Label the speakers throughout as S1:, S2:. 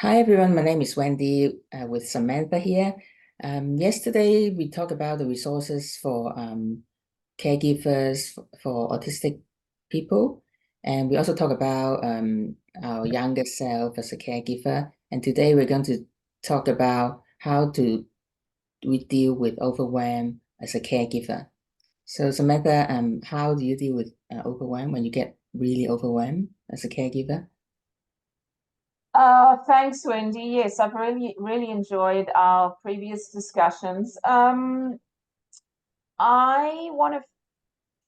S1: Hi everyone, my name is Wendy with Samantha here. Yesterday we talked about the resources for caregivers for autistic people, and we also talk about our younger self as a caregiver. And today we're going to talk about how to we deal with overwhelm as a caregiver. So Samantha, how do you deal with overwhelm when you get really overwhelmed as a caregiver?
S2: Thanks, Wendy. Yes, I've really enjoyed our previous discussions. I want to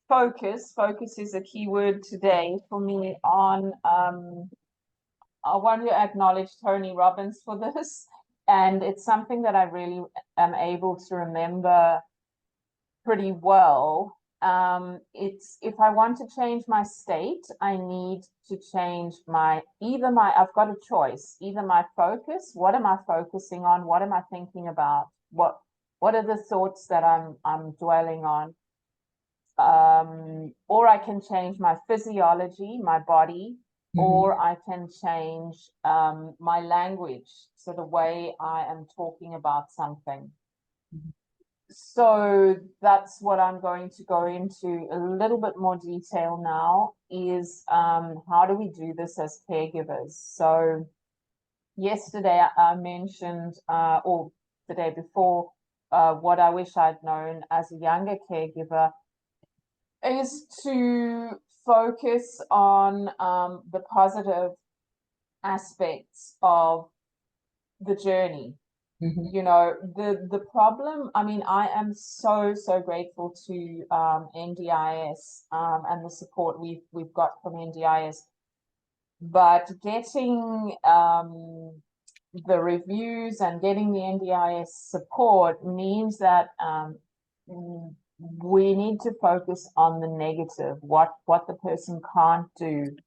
S2: focus is a key word today for me on, I want to acknowledge Tony Robbins for this, and it's something that I really am able to remember pretty well. It's if I want to change my state, I need to change I've got a choice, either my focus, what am I focusing on? What am I thinking about? What are the thoughts that I'm dwelling on? Or I can change my physiology, my body,
S1: Hmm.
S2: or I can change my language, so the way I am talking about something. So that's what I'm going to go into a little bit more detail now is how do we do this as caregivers? So yesterday I mentioned, or the day before, what I wish I'd known as a younger caregiver is to focus on the positive aspects of the journey.
S1: Hmm.
S2: The problem, I mean, I am so grateful to NDIS and the support we've got from NDIS, but getting the reviews and getting the NDIS support means that we need to focus on the negative, what the person can't do.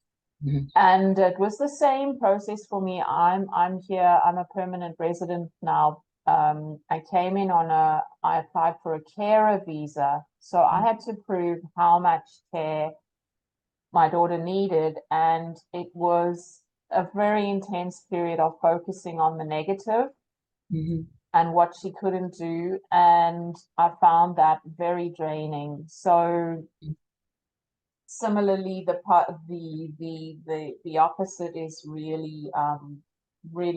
S1: Hmm.
S2: And it was the same process for me. I'm here. I'm a permanent resident now. I came in I applied for a carer visa. So I had to prove how much care my daughter needed. And it was a very intense period of focusing on the negative
S1: Hmm.
S2: and what she couldn't do. And I found that very draining. So similarly, the opposite is really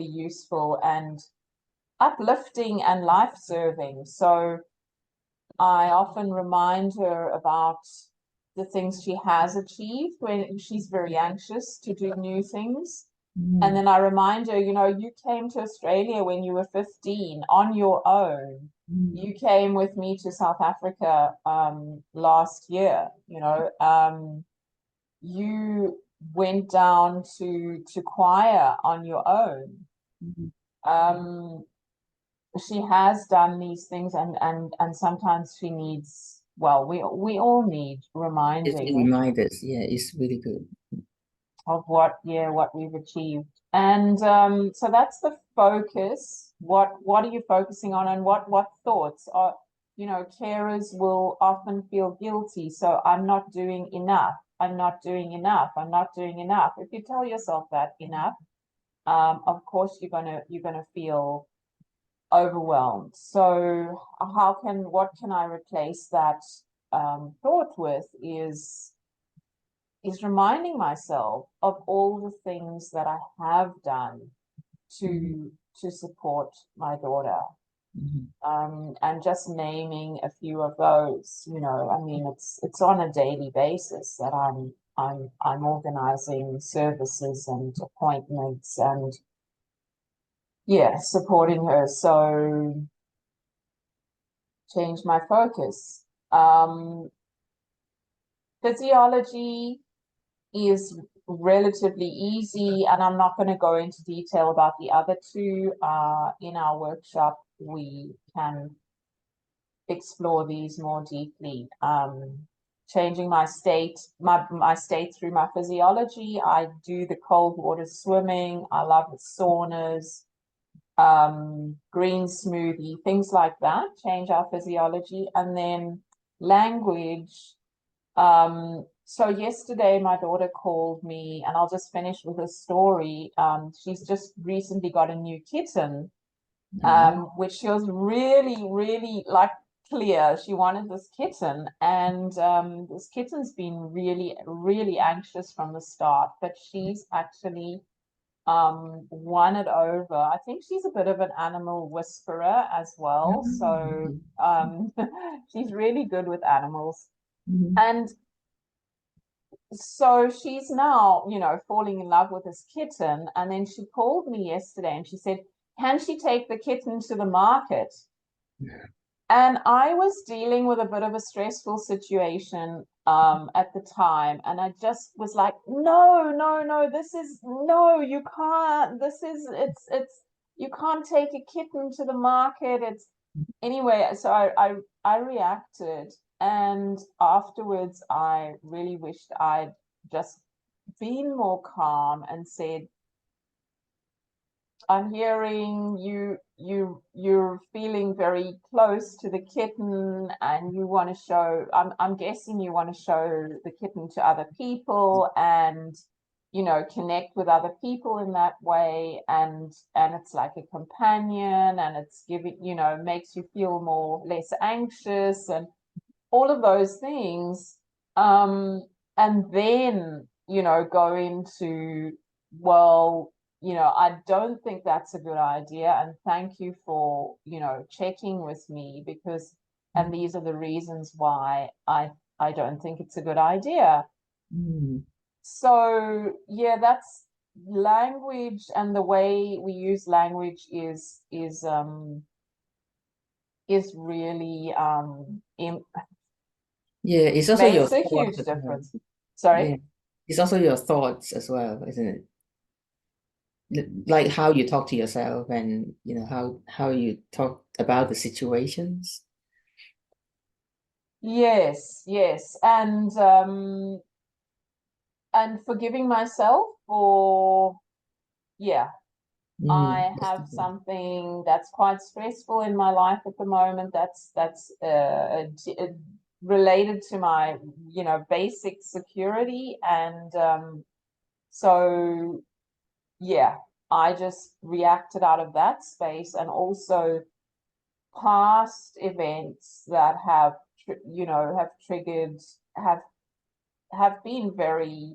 S2: useful and uplifting and life-serving. So I often remind her about the things she has achieved when she's very anxious to do new things. And
S1: Hmm.
S2: then I remind her, you came to Australia when you were 15 on your own.
S1: Mm.
S2: You came with me to South Africa last year. You went down to choir on your own.
S1: Mhm.
S2: Um, she has done these things, and sometimes she needs. Well, we all need
S1: It's
S2: reminding
S1: reminders. Yeah, it's really good.
S2: of what we've achieved, and so that's the focus. What are you focusing on, and what thoughts are? Carers will often feel guilty. So I'm not doing enough. I'm not doing enough. I'm not doing enough. If you tell yourself that enough, of course you're gonna feel overwhelmed. So what can I replace that thought with is reminding myself of all the things that I have done
S1: Mhm.
S2: to support my daughter.
S1: Mhm.
S2: And just naming a few of those, I mean, it's on a daily basis that I'm organizing services and appointments and yeah, supporting her. So change my focus. Um, Physiology is relatively easy, and I'm not going to go into detail about the other two. In our workshop, we can explore these more deeply. Changing my state through my physiology. I do the cold water swimming. I love the saunas, green smoothie, things like that. Change our physiology, and then language. So yesterday my daughter called me, and I'll just finish with a story. She's just recently got a new kitten, which she was really, really like clear. She wanted this kitten, and this kitten's been really, really anxious from the start, but she's actually won it over. I think she's a bit of an animal whisperer as well. So she's really good with animals. And so she's now, falling in love with this kitten. And then she called me yesterday and she said, can she take the kitten to the market? And I was dealing with a bit of a stressful situation at the time. And I just was like, no, no, no, no, you can't. You can't take a kitten to the market. Anyway, so I reacted. And afterwards, I really wished I'd just been more calm and said, I'm hearing you're feeling very close to the kitten and you want to show, I'm guessing you want to show the kitten to other people and connect with other people in that way, and it's like a companion, and it's giving, makes you feel less anxious and all of those things. And then go into, well, I don't think that's a good idea. And thank you for, checking with me, because, and these are the reasons why I don't think it's a good idea. So yeah, that's language, and the way we use language is really
S1: Yeah, it's also your
S2: makes a
S1: thoughts
S2: huge
S1: as well.
S2: difference. Sorry?
S1: Yeah, it's also your thoughts as well, isn't it? Like how you talk to yourself, and how you talk about the situations.
S2: Yes, yes. And forgiving myself for, yeah, I
S1: That's
S2: have
S1: the thing.
S2: something that's quite stressful in my life at the moment. That's related to my, basic security. And so yeah, I just reacted out of that space, and also past events that have triggered, have been very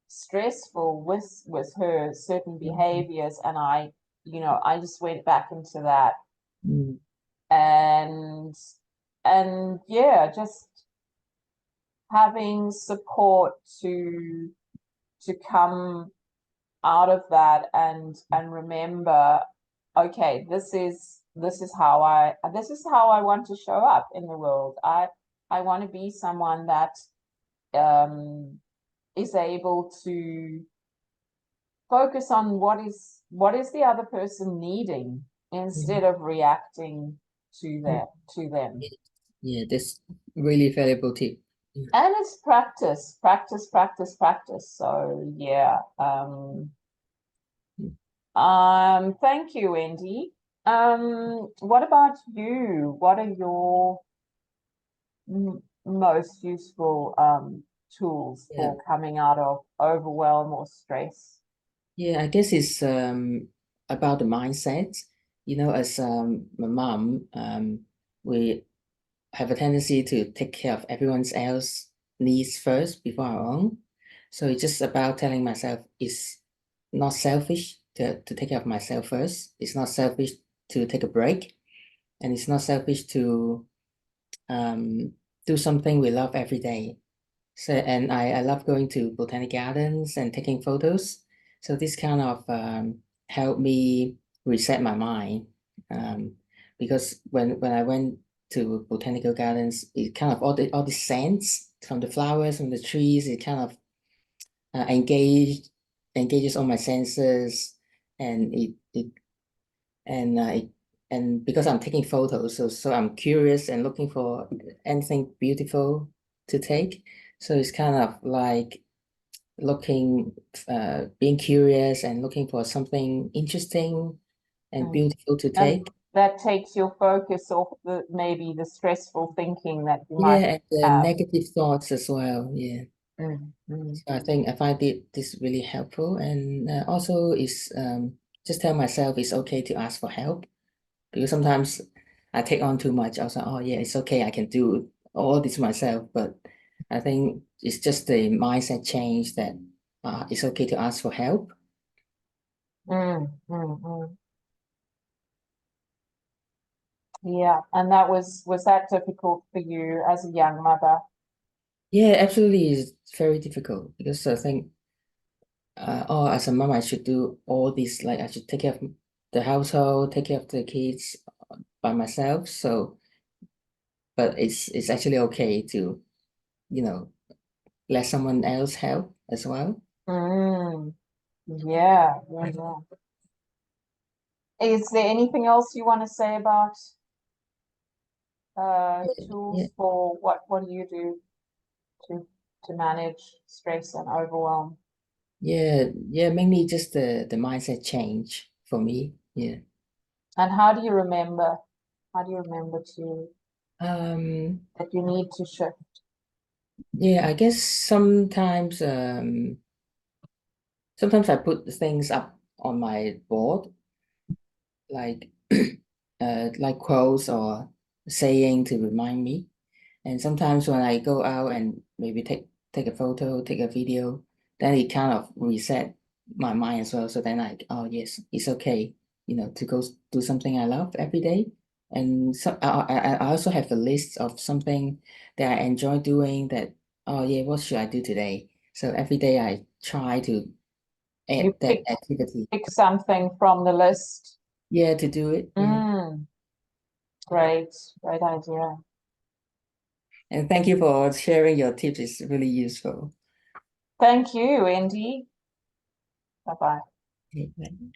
S2: stressful with her certain behaviors, and I just went back into that.
S1: Mm.
S2: and yeah, just having support to come out of that, and remember, okay, this is how I want to show up in the world. I want to be someone that is able to focus on what is the other person needing, instead of reacting to them.
S1: Yeah, that's really valuable tip. Yeah.
S2: And it's practice, practice, practice, practice. So yeah. Thank you, Wendy. What about you? What are your most useful tools
S1: Yeah,
S2: for coming out of overwhelm or stress?
S1: yeah, I guess it's about the mindset. As my mom, we have a tendency to take care of everyone else needs first before our own. So it's just about telling myself it's not selfish to take care of myself first. It's not selfish to take a break, and it's not selfish to um, do something we love every day. So, and I love going to botanic gardens and taking photos. So this kind of helped me reset my mind. Um, because when I went to botanical gardens, it kind of all the scents from the flowers, from the trees, it kind of engages all my senses, and and uh, it, and because I'm taking photos, so I'm curious and looking for anything beautiful to take. So it's kind of like being curious and looking for something interesting and
S2: Mm.
S1: beautiful to
S2: And
S1: take.
S2: that takes your focus off maybe the stressful thinking that you might
S1: Yeah, and the
S2: have.
S1: negative thoughts as well. Yeah.
S2: Mm.
S1: So I find this really helpful, and also is just tell myself it's okay to ask for help, because sometimes I take on too much. I was like, oh yeah, it's okay, I can do all this myself. But I think it's just the mindset change that it's okay to ask for help.
S2: Mm. Yeah, and that was that difficult for you as a young mother?
S1: Yeah, absolutely, it's very difficult because I think oh, as a mom, I should do all this. Like I should take care of the household, take care of the kids by myself. So, but it's actually okay to, you know, let someone else help as well.
S2: Mm. Yeah. Is there anything else you want to say about
S1: Yeah,
S2: tools for what do you do to manage stress and overwhelm?
S1: yeah, mainly just the mindset change for me. Yeah.
S2: And how do you remember? How do you remember to
S1: Um,
S2: that you need to shift?
S1: yeah, I guess sometimes I put things up on my board, like like quotes or saying to remind me. And sometimes when I go out and maybe take a photo, take a video, then it kind of reset my mind as well. So then oh yes, it's okay, to go do something I love every day. And so I also have a list of something that I enjoy doing that, oh yeah, what should I do today? So every day I try to
S2: You
S1: add that activity.
S2: pick something from the list.
S1: Yeah, to do it. Yeah.
S2: Mm, great idea.
S1: And thank you for sharing your tips. It's really useful.
S2: Thank you, Wendy. Bye bye.
S1: Okay, bye.